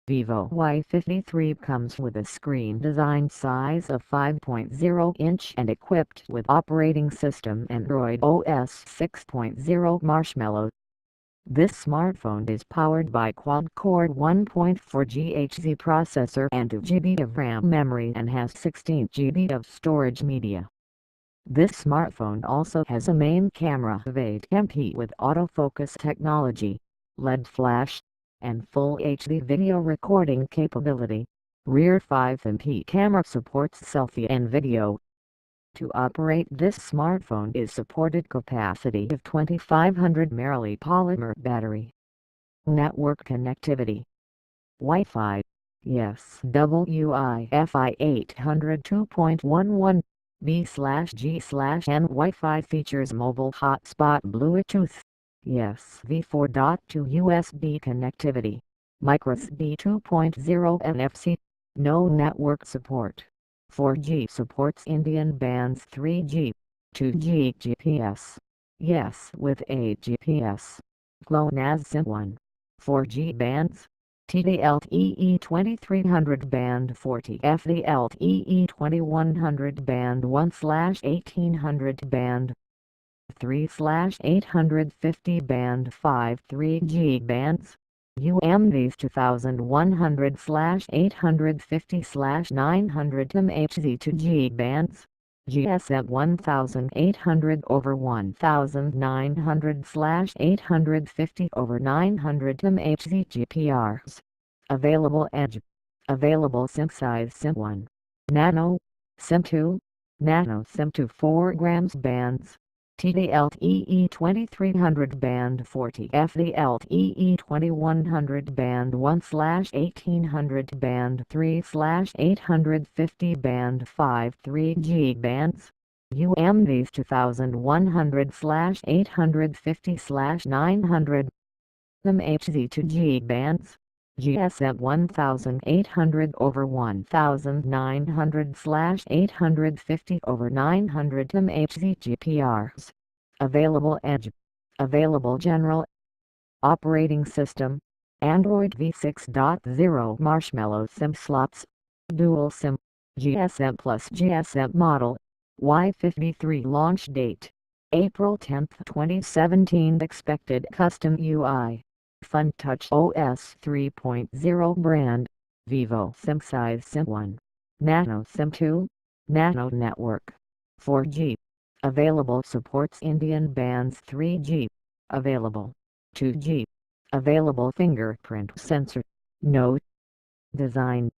Vivo Y53 comes with a screen design size of 5.0 inch and equipped with operating system Android OS 6.0 Marshmallow. This smartphone is powered by quad-core 1.4 GHz processor and 2 GB of RAM memory and has 16 GB of storage media. This smartphone also has a main camera of 8 MP with autofocus technology, LED flash, and Full HD video recording capability. Rear 5 MP camera supports selfie and video. To operate this smartphone is supported capacity of 2500 mAh Li-Polymer battery. Network connectivity. Wi-Fi. Yes, Wi-Fi 802.11 B/G/N Wi-Fi features mobile hotspot Bluetooth. Yes, V4.2 USB connectivity. microSD 2.0 NFC. No network support. 4G supports Indian bands 3G, 2G GPS. Yes, with a GPS. GLONASS SIM1. 4G bands. TD-LTE 2300 band 40 FD-LTE 2100 band 1/1800 band 3/850 band 5 3G bands. UMVs 2100/850/900 MHz 2G bands. GSM 1800/850/850 MHz GPRs. Available Edge. Available SIM size SIM1, Nano, SIM2, Nano SIM2 4 grams bands. TD-LTE 2300 band 40 FD-LTE 2100 band 1/1800 band 3/850 band 5 3G bands. UMVs 2100/850/900 MHz 2G bands. GSM 1800/1900/850/900 MHz GPRs. Available Edge. Available General. Operating System. Android v6.0 Marshmallow SIM slots. Dual SIM. GSM plus GSM model. Y53 launch date. April 10, 2017. Expected custom UI. Fun Touch OS 3.0 brand. Vivo SIM size SIM1. Nano SIM2. Nano network. 4G. Available supports Indian bands 3G. Available. 2G. Available fingerprint sensor. Note. Design.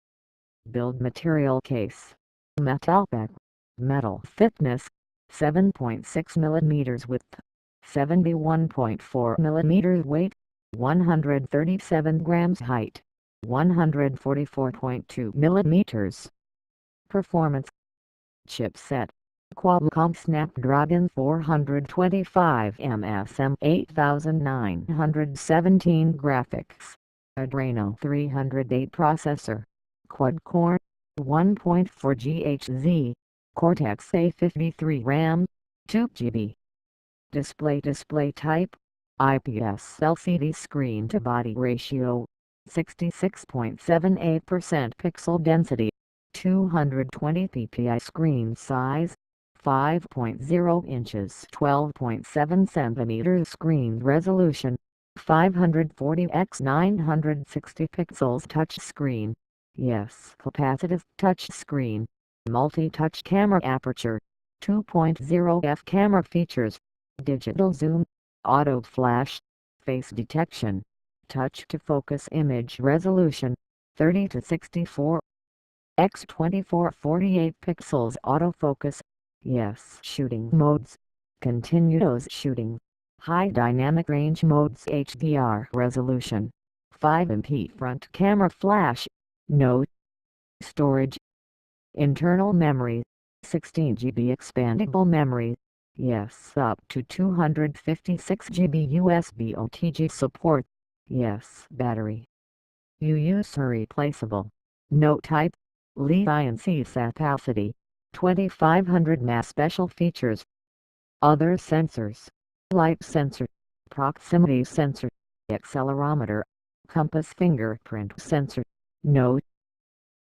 Build material case. Metal back. Metal thickness. 7.6 mm width. 71.4 mm weight. 137 grams height. 144.2 mm. Performance. Chipset. Qualcomm Snapdragon 425 MSM 8917 graphics. Adreno 308 processor. Quad-core. 1.4 GHz. Cortex A53 RAM. 2 GB. Display type. IPS LCD screen-to-body ratio, 66.78% pixel density, 220 ppi screen size, 5.0 inches 12.7 centimeters screen resolution, 540 x 960 pixels touch screen. Yes, capacitive touch screen. Multi-touch camera aperture, 2.0 f camera features, digital zoom, auto flash, face detection, touch to focus image resolution, 30 to 64 x 2448 pixels autofocus. Yes, shooting modes, continuous shooting, high dynamic range modes, HDR resolution, 5 MP front camera flash. Note. Storage. Internal memory, 16 GB expandable memory. Yes, up to 256 GB USB OTG support. Yes, battery. UUS replaceable. Note type. Li-Polymer capacity, 2500 mAh. Special features: other sensors, light sensor, proximity sensor, accelerometer, compass fingerprint sensor. Note: